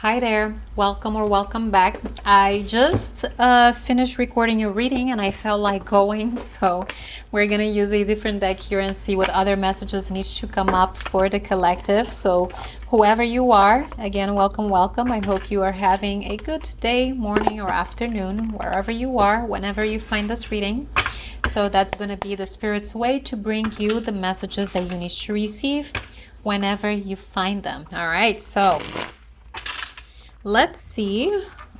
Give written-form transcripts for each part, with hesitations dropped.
Hi there, welcome or welcome back. I just finished recording a reading and I felt like going, so we're gonna use a different deck here and see what other messages need to come up for the collective. So whoever you are, again, welcome, welcome. I hope you are having a good day, morning or afternoon, wherever you are, whenever you find this reading. So that's going to be the Spirit's way to bring you the messages that you need to receive whenever you find them. All right, so let's see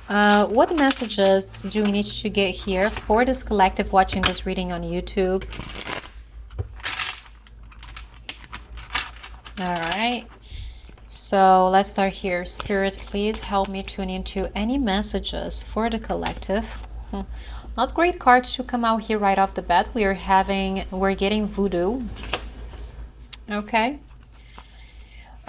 what messages do we need to get here for this collective watching this reading on YouTube. All right, so let's start here. Spirit, please help me tune into any messages for the collective. Not great cards to come out here right off the bat. We're getting voodoo. Okay.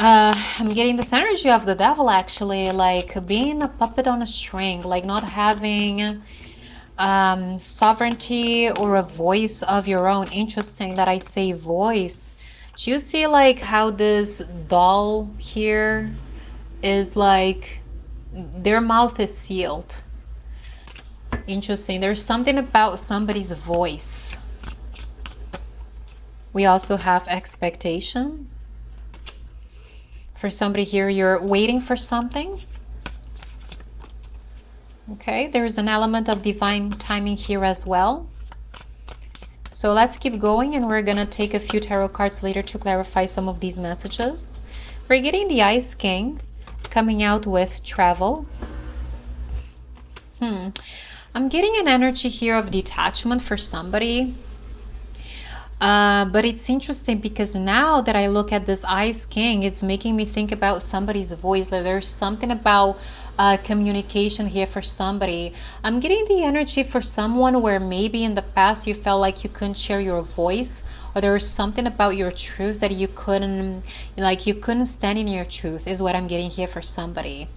I'm getting this energy of the devil, actually, like being a puppet on a string, like not having sovereignty or a voice of your own. Interesting that I say voice. Do you see like how this doll here is like their mouth is sealed? Interesting. There's something about somebody's voice. We also have expectation. For somebody here, you're waiting for something. Okay, there's an element of divine timing here as well. So let's keep going, and we're gonna take a few tarot cards later to clarify some of these messages. We're getting the Ice King coming out with travel. I'm getting an energy here of detachment for somebody. But it's interesting because now that I look at this Ice King, it's making me think about somebody's voice. Like there's something about communication here for somebody. I'm getting the energy for someone where maybe in the past you felt like you couldn't share your voice, or there was something about your truth that you couldn't stand in your truth, is what I'm getting here for somebody.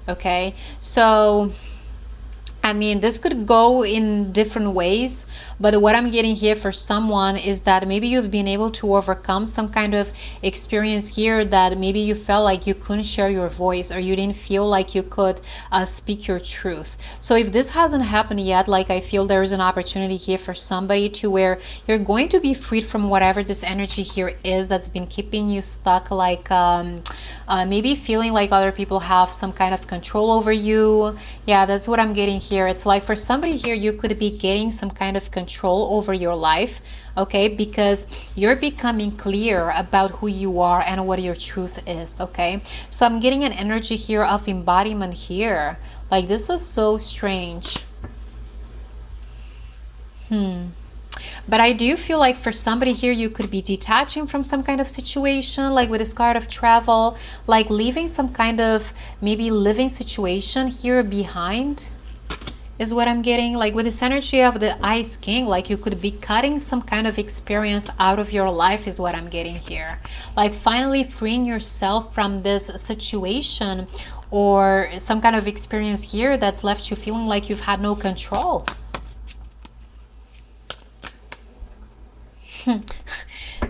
Okay, so I mean, this could go in different ways, but what I'm getting here for someone is that maybe you've been able to overcome some kind of experience here that maybe you felt like you couldn't share your voice, or you didn't feel like you could speak your truth. So if this hasn't happened yet, like I feel there is an opportunity here for somebody to where you're going to be freed from whatever this energy here is that's been keeping you stuck, like maybe feeling like other people have some kind of control over you. Yeah, that's what I'm getting here. It's like for somebody here, you could be getting some kind of control over your life, okay, because you're becoming clear about who you are and what your truth is. Okay, so I'm getting an energy here of embodiment here. Like this is so strange. But I do feel like for somebody here, you could be detaching from some kind of situation, like with this card of travel, like leaving some kind of maybe living situation here behind, is what I'm getting. Like with this energy of the Ice King, like you could be cutting some kind of experience out of your life, is what I'm getting here. Like finally freeing yourself from this situation or some kind of experience here that's left you feeling like you've had no control.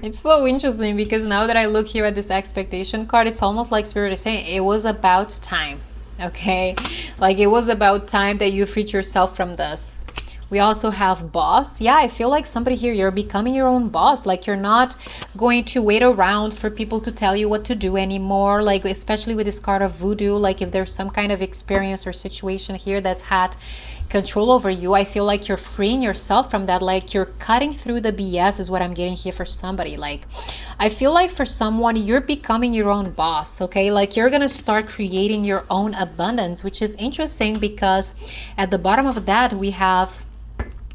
It's so interesting because now that I look here at this expectation card, it's almost like Spirit is saying it was about time. Okay, like it was about time that you freed yourself from this. We also have boss. Yeah, I feel like somebody here, you're becoming your own boss. Like you're not going to wait around for people to tell you what to do anymore. Like especially with this card of voodoo, like if there's some kind of experience or situation here that's had control over you, I feel like you're freeing yourself from that. Like you're cutting through the BS, is what I'm getting here for somebody. Like I feel like for someone, you're becoming your own boss. Okay, like you're gonna start creating your own abundance, which is interesting because at the bottom of that we have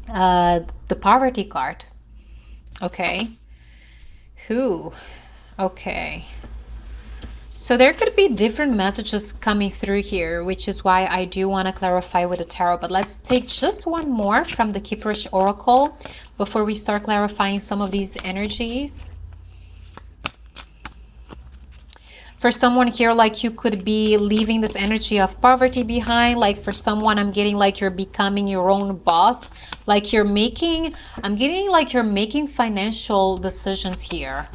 the poverty card. Okay, okay, so there could be different messages coming through here, which is why I do want to clarify with the tarot. But let's take just one more from the Keeperish Oracle before we start clarifying some of these energies. For someone here, like you could be leaving this energy of poverty behind. Like for someone, I'm getting like you're becoming your own boss. Like I'm getting like you're making financial decisions here.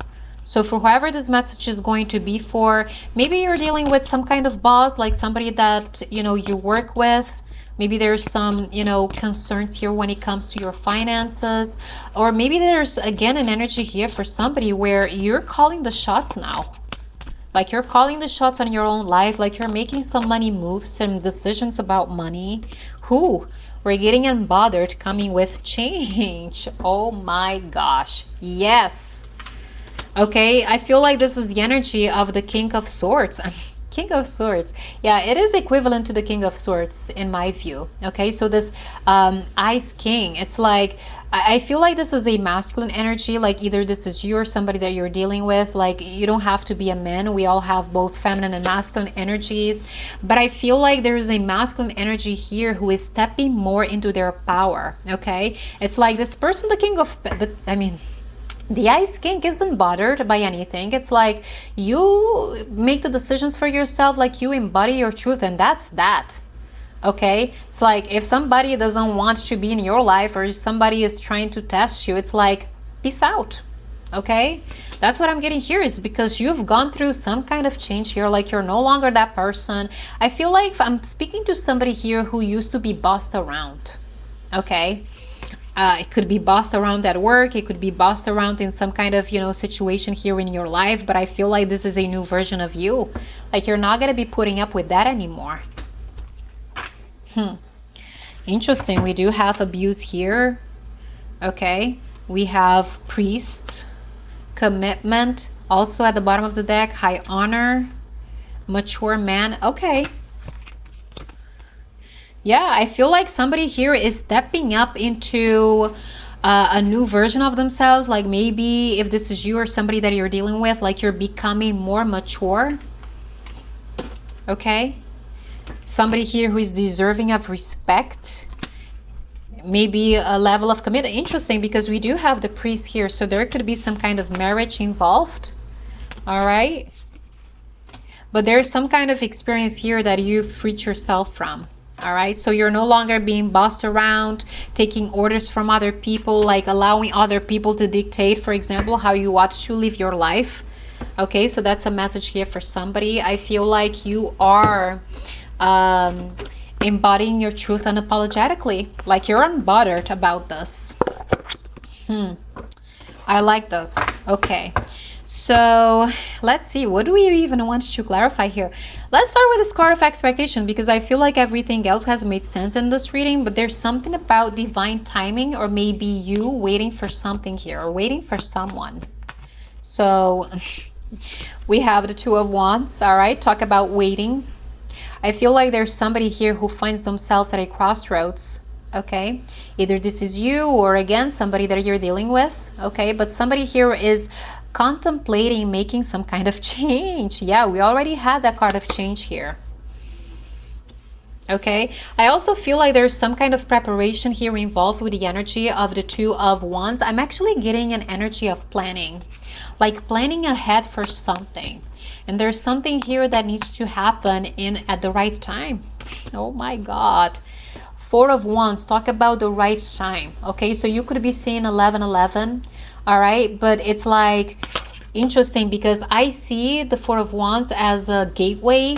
So for whoever this message is going to be for, maybe you're dealing with some kind of boss, like somebody that, you know, you work with. Maybe there's some, you know, concerns here when it comes to your finances. Or maybe there's, again, an energy here for somebody where you're calling the shots now. Like you're calling the shots on your own life. Like you're making some money moves, some decisions about money. Who? We're getting unbothered, coming with change. Oh my gosh. Yes. Okay, I feel like this is the energy of the King of Swords. King of Swords. Yeah, it is equivalent to the King of Swords in my view. Okay, so this Ice King, it's like, I feel like this is a masculine energy. Like either this is you or somebody that you're dealing with. Like you don't have to be a man. We all have both feminine and masculine energies. But I feel like there is a masculine energy here who is stepping more into their power. Okay, it's like this person, the King of, the Ice King isn't bothered by anything. It's like you make the decisions for yourself, like you embody your truth, and that's that. Okay, it's like if somebody doesn't want to be in your life or somebody is trying to test you, it's like peace out. Okay, that's what I'm getting here, is because you've gone through some kind of change here. Like you're no longer that person. I feel like I'm speaking to somebody here who used to be bossed around. Okay, it could be bossed around at work. It could be bossed around in some kind of, you know, situation here in your life. But I feel like this is a new version of you. Like you're not going to be putting up with that anymore. Interesting. We do have abuse here. Okay. We have priest, commitment. Also at the bottom of the deck, high honor, mature man. Okay. Yeah, I feel like somebody here is stepping up into a new version of themselves. Like maybe if this is you or somebody that you're dealing with, like you're becoming more mature. Okay. Somebody here who is deserving of respect. Maybe a level of commitment. Interesting, because we do have the priest here. So there could be some kind of marriage involved. All right. But there's some kind of experience here that you've freed yourself from. All right, so you're no longer being bossed around, taking orders from other people, like allowing other people to dictate, for example, how you want to live your life. Okay, so that's a message here for somebody. I feel like you are embodying your truth unapologetically, like you're unbothered about this. I like this. Okay, so let's see, what do we even want to clarify here? Let's start with this card of expectation, because I feel like everything else has made sense in this reading, but there's something about divine timing, or maybe you waiting for something here, or waiting for someone. So we have the Two of Wands. All right, talk about waiting. I feel like there's somebody here who finds themselves at a crossroads. Okay, either this is you or again somebody that you're dealing with. Okay, but somebody here is contemplating making some kind of change. Yeah, we already had that card of change here. Okay, I also feel like there's some kind of preparation here involved with the energy of the Two of Wands. I'm actually getting an energy of planning, like planning ahead for something. And there's something here that needs to happen at the right time. Oh my God. Four of Wands, talk about the right time. Okay, so you could be seeing 1111. All right, but it's like interesting because I see the Four of Wands as a gateway,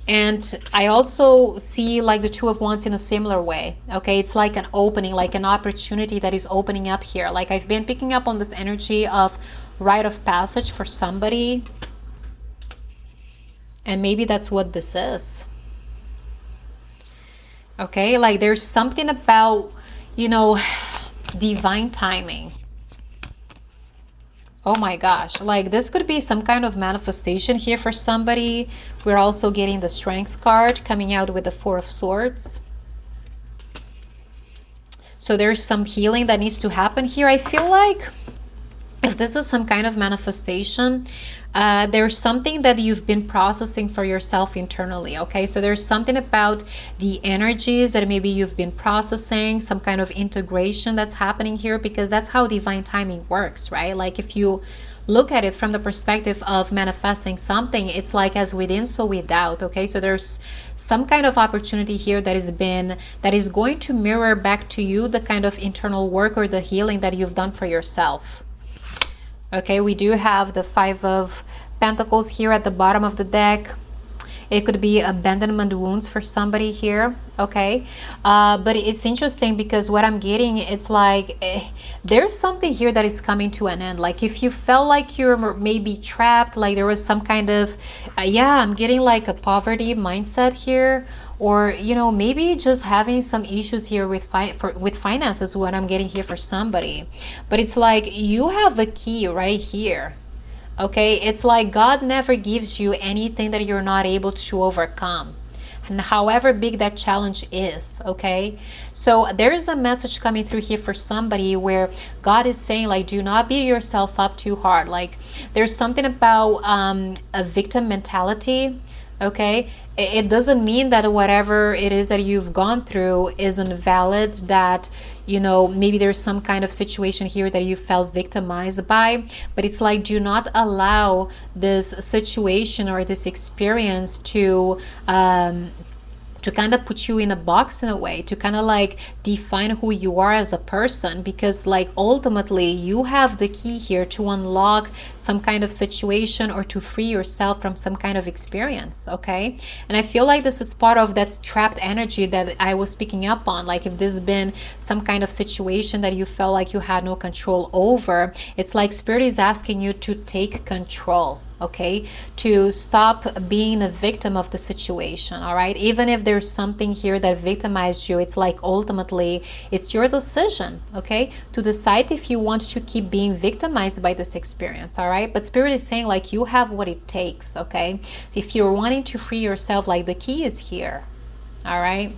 and I also see like the Two of Wands in a similar way. Okay, it's like an opening, like an opportunity that is opening up here. Like I've been picking up on this energy of rite of passage for somebody, and maybe that's what this is. Okay, like there's something about, you know, divine timing. Oh my gosh, like this could be some kind of manifestation here for somebody. We're also getting the Strength card coming out with the Four of Swords. So there's some healing that needs to happen here. I feel like if this is some kind of manifestation, there's something that you've been processing for yourself internally. Okay, so there's something about the energies that maybe you've been processing, some kind of integration that's happening here, because that's how divine timing works, right? Like if you look at it from the perspective of manifesting something, it's like as within so without. Okay, so there's some kind of opportunity here that is going to mirror back to you the kind of internal work or the healing that you've done for yourself. Okay, we do have the Five of Pentacles here at the bottom of the deck. It could be abandonment wounds for somebody here, okay? But it's interesting because what I'm getting, it's like there's something here that is coming to an end. Like if you felt like you're maybe trapped, like there was some kind of, yeah, I'm getting like a poverty mindset here, or you know, maybe just having some issues here with finances, what I'm getting here for somebody. But it's like you have a key right here. Okay, it's like God never gives you anything that you're not able to overcome, and however big that challenge is. Okay, so there is a message coming through here for somebody where God is saying, like, do not beat yourself up too hard. Like there's something about a victim mentality. Okay, it doesn't mean that whatever it is that you've gone through isn't valid, that you know maybe there's some kind of situation here that you felt victimized by, but it's like do not allow this situation or this experience to kind of put you in a box in a way, to kind of like define who you are as a person, because like ultimately you have the key here to unlock some kind of situation or to free yourself from some kind of experience. Okay, and I feel like this is part of that trapped energy that I was picking up on. Like if this has been some kind of situation that you felt like you had no control over, it's like Spirit is asking you to take control. Okay, to stop being a victim of the situation. All right, even if there's something here that victimized you, it's like ultimately it's your decision, okay, to decide if you want to keep being victimized by this experience. All right, but Spirit is saying like you have what it takes. Okay, so if you're wanting to free yourself, like the key is here. All right.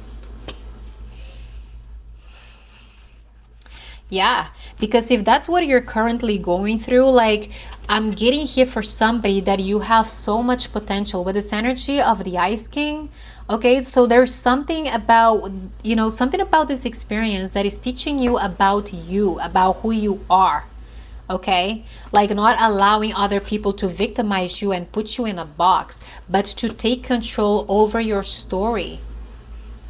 Yeah, because if that's what you're currently going through, like I'm getting here for somebody that you have so much potential with this energy of the Ice King. Okay, so there's something about, you know, something about this experience that is teaching you, about who you are. Okay, like not allowing other people to victimize you and put you in a box, but to take control over your story.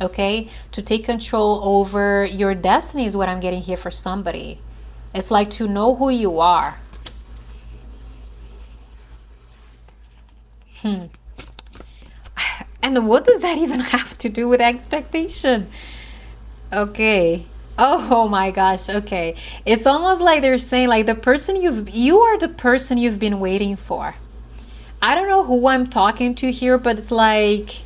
Okay, to take control over your destiny is what I'm getting here for somebody. It's like to know who you are. And what does that even have to do with expectation? Okay, oh my gosh. Okay, it's almost like they're saying like the person you are the person you've been waiting for. I don't know who I'm talking to here, but it's like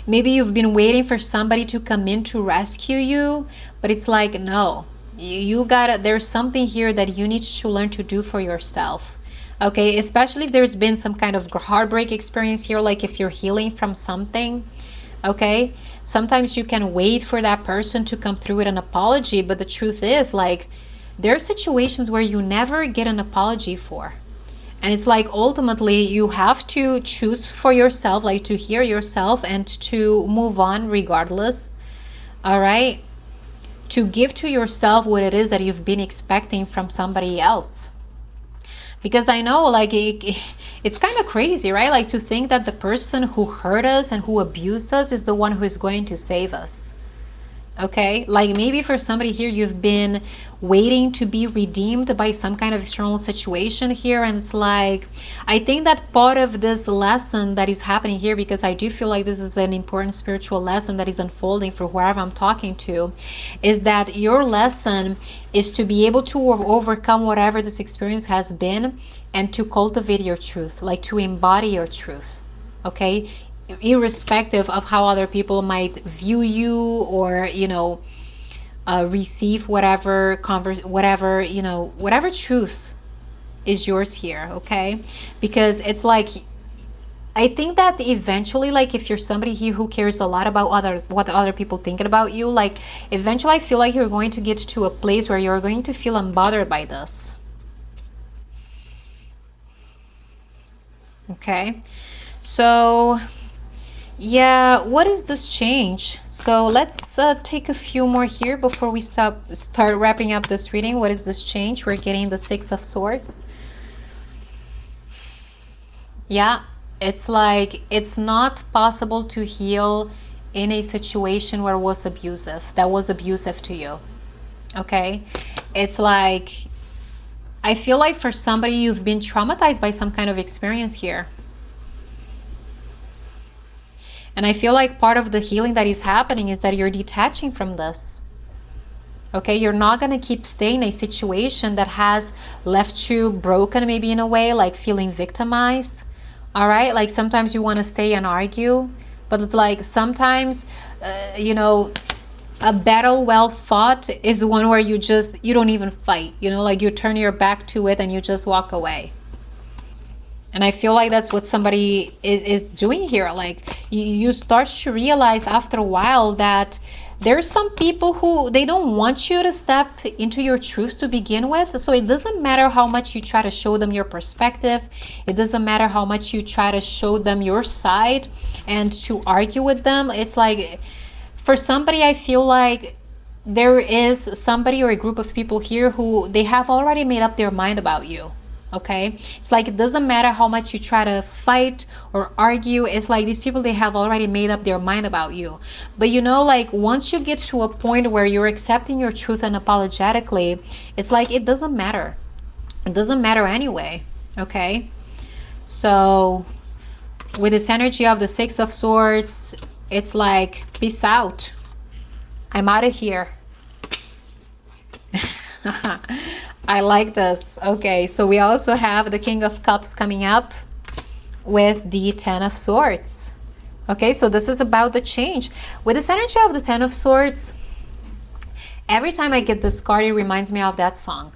maybe you've been waiting for somebody to come in to rescue you, but it's like, no, you gotta, there's something here that you need to learn to do for yourself. Okay, especially if there's been some kind of heartbreak experience here, like if you're healing from something. Okay, sometimes you can wait for that person to come through with an apology, but the truth is like there are situations where you never get an apology for. And it's like ultimately you have to choose for yourself, like to hear yourself and to move on regardless. All right, to give to yourself what it is that you've been expecting from somebody else. Because I know like it's kind of crazy, right? Like to think that the person who hurt us and who abused us is the one who is going to save us. Okay, like maybe for somebody here you've been waiting to be redeemed by some kind of external situation here, and it's like I think that part of this lesson that is happening here, because I do feel like this is an important spiritual lesson that is unfolding for whoever I'm talking to, is that your lesson is to be able to overcome whatever this experience has been and to cultivate your truth, like to embody your truth. Okay, irrespective of how other people might view you, or you know receive whatever you know, whatever truth is yours here. Okay, because it's like I think that eventually, like if you're somebody here who cares a lot about what other people thinking about you, like eventually I feel like you're going to get to a place where you're going to feel unbothered by this. Okay, so yeah, what is this change? So let's take a few more here before we start wrapping up this reading. What is this change? We're getting the Six of Swords. Yeah, it's like it's not possible to heal in a situation where it was abusive, that was abusive to you. Okay, it's like I feel like for somebody, you've been traumatized by some kind of experience here. And I feel like part of the healing that is happening is that you're detaching from this. Okay, you're not going to keep staying in a situation that has left you broken, maybe in a way, like feeling victimized. All right, like sometimes you want to stay and argue, but it's like sometimes, you know, a battle well fought is one where you don't even fight, you know, like you turn your back to it and you just walk away. And I feel like that's what somebody is doing here. Like you start to realize after a while that there's some people who they don't want you to step into your truth to begin with. So it doesn't matter how much you try to show them your perspective. It doesn't matter how much you try to show them your side and to argue with them. It's like for somebody, I feel like there is somebody or a group of people here who they have already made up their mind about you. Okay, it's like it doesn't matter how much you try to fight or argue. It's like these people, they have already made up their mind about you. But you know, like once you get to a point where you're accepting your truth unapologetically, it's like it doesn't matter. It doesn't matter anyway. Okay, so with this energy of the Six of Swords, it's like peace out, I'm out of here. I like this. Okay, so we also have the King of Cups coming up with the Ten of Swords. Okay, so this is about the change. With this energy of the Ten of Swords, every time I get this card, it reminds me of that song.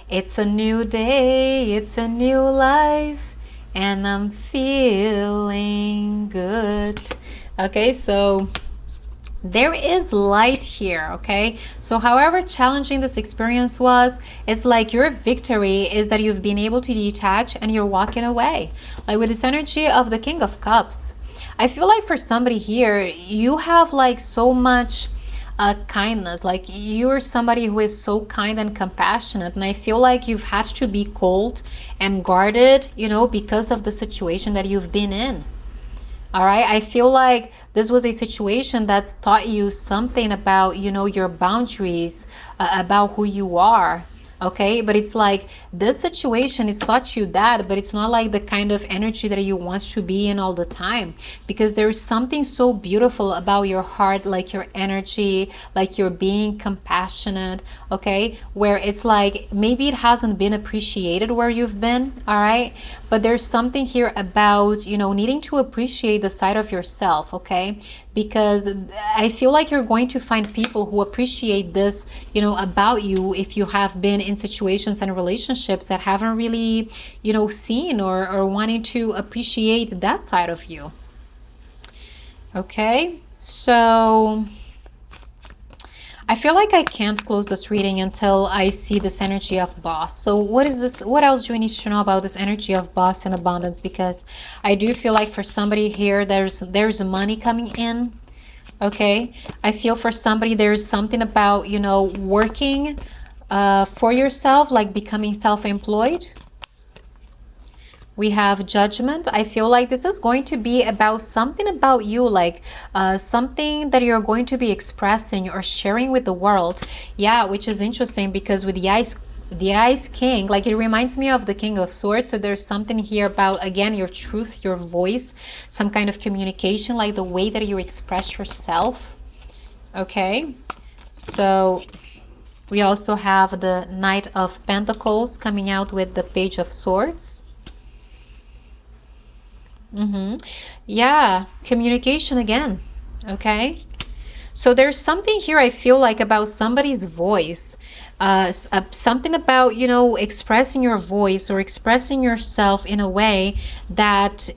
It's a new day, it's a new life, and I'm feeling good. Okay, so there is light here. Okay, so however challenging this experience was, it's like your victory is that you've been able to detach and you're walking away. Like with this energy of the King of Cups, I feel like for somebody here, you have like so much kindness. Like you're somebody who is so kind and compassionate, and I feel like you've had to be cold and guarded, you know, because of the situation that you've been in. All right, I feel like this was a situation that's taught you something about, you know, your boundaries, about who you are. Okay, but it's like this situation is taught you that, but it's not like the kind of energy that you want to be in all the time, because there is something so beautiful about your heart, like your energy, like you're being compassionate. Okay, where it's like maybe it hasn't been appreciated where you've been. All right, but there's something here about, you know, needing to appreciate the side of yourself. Okay, because I feel like you're going to find people who appreciate this, you know, about you, if you have been in situations and relationships that haven't really, you know, seen or wanting to appreciate that side of you. Okay, so I feel like I can't close this reading until I see this energy of boss. So what is this? What else do we need to know about this energy of boss and abundance? Because I do feel like for somebody here, there's money coming in. Okay, I feel for somebody there's something about, you know, working for yourself, like becoming self-employed. We have judgment. I feel like this is going to be about something about you, like something that you're going to be expressing or sharing with the world. Yeah, which is interesting because with the Ice King, like it reminds me of the King of Swords. So there's something here about, again, your truth, your voice, some kind of communication, like the way that you express yourself. Okay, so we also have the Knight of Pentacles coming out with the Page of Swords. Yeah, communication again. Okay, so there's something here I feel like about somebody's voice, something about, you know, expressing your voice or expressing yourself in a way that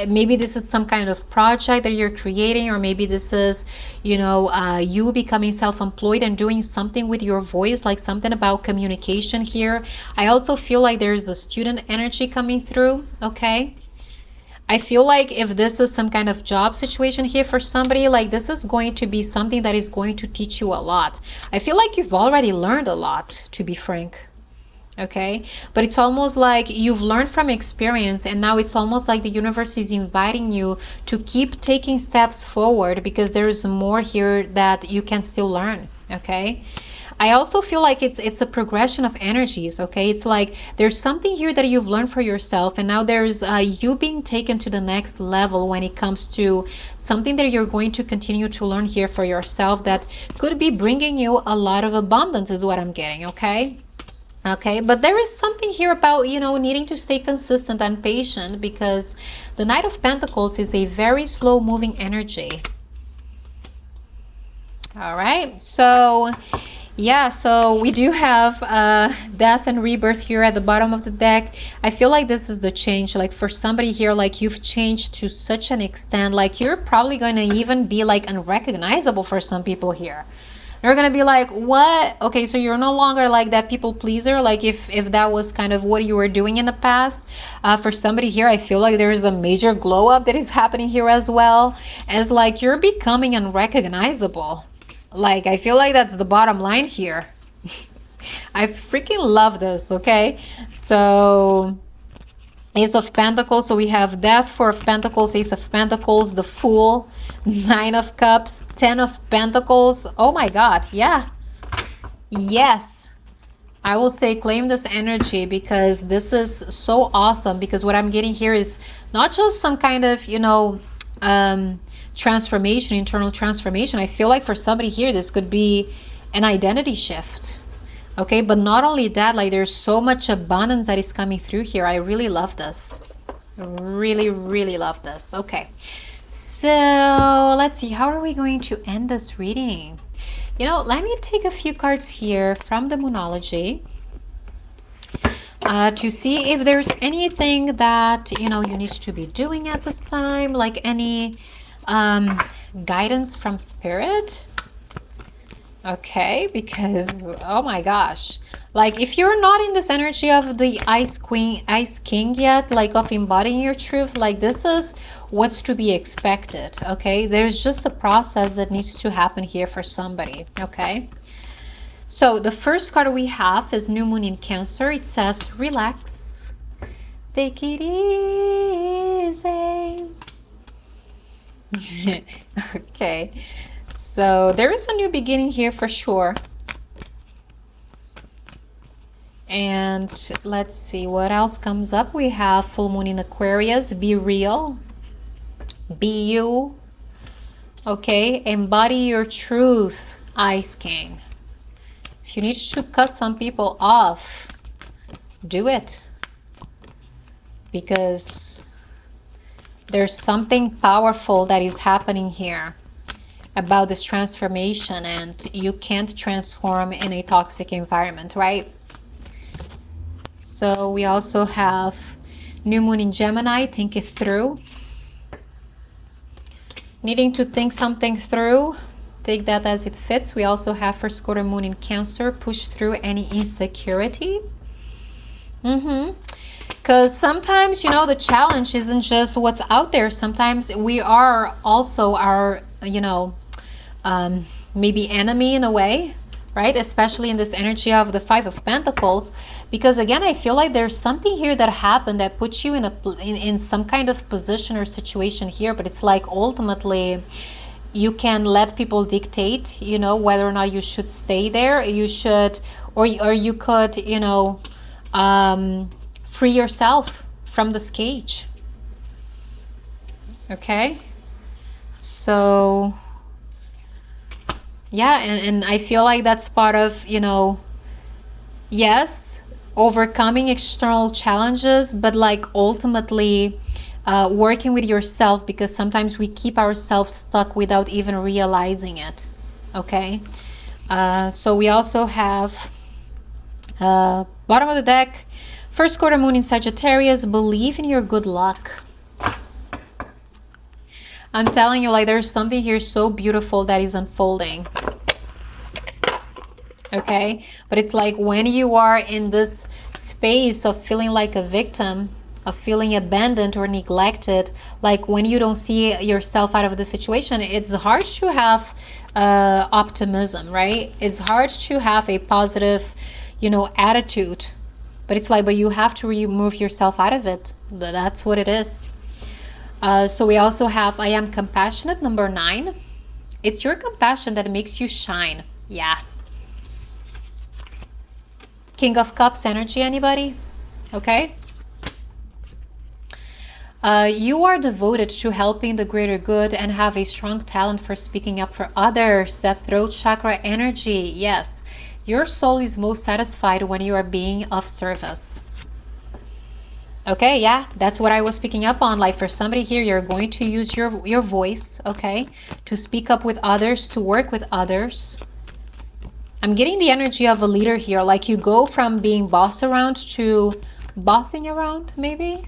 maybe this is some kind of project that you're creating, or maybe this is, you know, you becoming self-employed and doing something with your voice, like something about communication here. I also feel like there's a student energy coming through. Okay, I feel like if this is some kind of job situation here for somebody, like this is going to be something that is going to teach you a lot. I feel like you've already learned a lot, to be frank. Okay, but it's almost like you've learned from experience, and now it's almost like the universe is inviting you to keep taking steps forward, because there is more here that you can still learn. Okay, I also feel like it's a progression of energies, okay? It's like there's something here that you've learned for yourself, and now there's you being taken to the next level when it comes to something that you're going to continue to learn here for yourself that could be bringing you a lot of abundance is what I'm getting, okay? Okay, but there is something here about, you know, needing to stay consistent and patient, because the Knight of Pentacles is a very slow moving energy. All right, so yeah, so we do have death and rebirth here at the bottom of the deck. I feel like this is the change, like for somebody here, like you've changed to such an extent, like you're probably going to even be like unrecognizable for some people here. They're gonna be like, what? Okay, so you're no longer like that people pleaser, like if that was kind of what you were doing in the past. For somebody here, I feel like there is a major glow up that is happening here as well, as like you're becoming unrecognizable. Like I feel like that's the bottom line here. I freaking love this. Okay, so Ace of Pentacles, so we have Death, Four of Pentacles, Ace of Pentacles, the Fool, Nine of Cups, Ten of Pentacles. Oh my God, yeah. Yes. I will say claim this energy, because this is so awesome, because what I'm getting here is not just some kind of, you know, transformation, internal transformation. I feel like for somebody here, this could be an identity shift. Okay, but not only that, like there's so much abundance that is coming through here. I really love this. Really, really love this. Okay, so let's see. How are we going to end this reading? You know, let me take a few cards here from the Moonology to see if there's anything that, you know, you need to be doing at this time, like any guidance from Spirit. Okay, because oh my gosh, like if you're not in this energy of the Ice King yet, like of embodying your truth, like this is what's to be expected. Okay, there's just a process that needs to happen here for somebody. Okay, so the first card we have is New Moon in Cancer. It says relax, take it easy. Okay, so there is a new beginning here for sure. And let's see what else comes up. We have full moon in Aquarius. Be real, be you. Okay, embody your truth, Ice King. If you need to cut some people off, do it, because there's something powerful that is happening here about this transformation, and you can't transform in a toxic environment, right? So we also have New Moon in Gemini. Think it through. Needing to think something through, take that as it fits. We also have First Quarter Moon in Cancer. Push through any insecurity. Because sometimes, you know, the challenge isn't just what's out there. Sometimes we are also our, you know, maybe enemy in a way, right? Especially in this energy of the Five of Pentacles, because again, I feel like there's something here that happened that puts you in some kind of position or situation here, but it's like ultimately you can let people dictate, you know, whether or not you should stay there. You should, or you could, you know, free yourself from this cage. Okay, so yeah, and I feel like that's part of, you know, yes, overcoming external challenges, but like ultimately working with yourself, because sometimes we keep ourselves stuck without even realizing it. Okay, so we also have bottom of the deck, First Quarter Moon in Sagittarius. Believe in your good luck. I'm telling you, like there's something here so beautiful that is unfolding. Okay, but it's like when you are in this space of feeling like a victim, of feeling abandoned or neglected, like when you don't see yourself out of the situation, it's hard to have optimism, right? It's hard to have a positive, you know, attitude, but it's like, but you have to remove yourself out of it. That's what it is. So we also have I am compassionate, number 9. It's your compassion that makes you shine. Yeah. King of Cups energy, anybody? Okay. You are devoted to helping the greater good and have a strong talent for speaking up for others. That throat chakra energy. Yes. Your soul is most satisfied when you are being of service. Okay, yeah, that's what I was picking up on. Like for somebody here, you're going to use your voice, okay, to speak up with others, to work with others. I'm getting the energy of a leader here. Like you go from being bossed around to bossing around, maybe.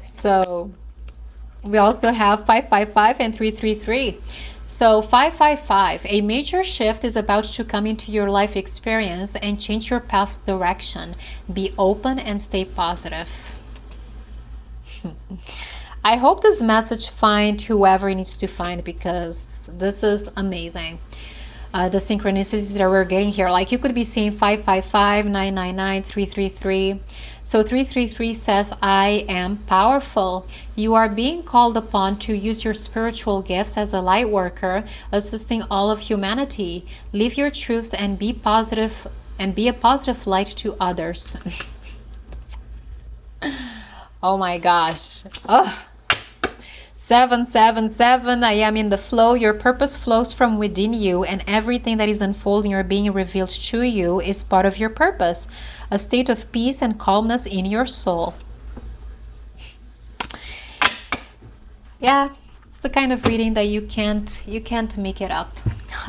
So we also have 555 and 333. So 555, a major shift is about to come into your life experience and change your path's direction. Be open and stay positive. I hope this message finds whoever it needs to find, because this is amazing. The synchronicities that we're getting here. Like you could be seeing 555, 999, 333. So 333 says, I am powerful. You are being called upon to use your spiritual gifts as a light worker, assisting all of humanity. Live your truths and be positive, and be a positive light to others. Oh my gosh. Oh. 777, I am in the flow. Your purpose flows from within you, and everything that is unfolding or being revealed to you is part of your purpose, a state of peace and calmness in your soul. Yeah, it's the kind of reading that you can't make it up.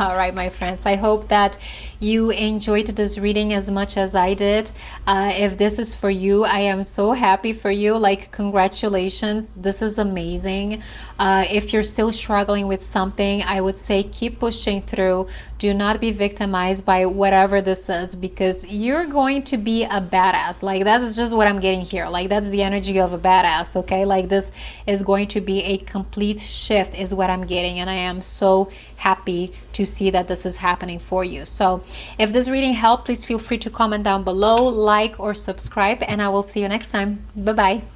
All right, my friends, I hope that you enjoyed this reading as much as I did. If this is for you, I am so happy for you. Like, congratulations, this is amazing. If you're still struggling with something, I would say keep pushing through. Do not be victimized by whatever this is, because you're going to be a badass. Like, that's just what I'm getting here. Like, that's the energy of a badass, okay? Like, this is going to be a complete shift is what I'm getting, and I am so happy to see that this is happening for you. So if this reading helped, please feel free to comment down below, like or subscribe, and I will see you next time. Bye bye.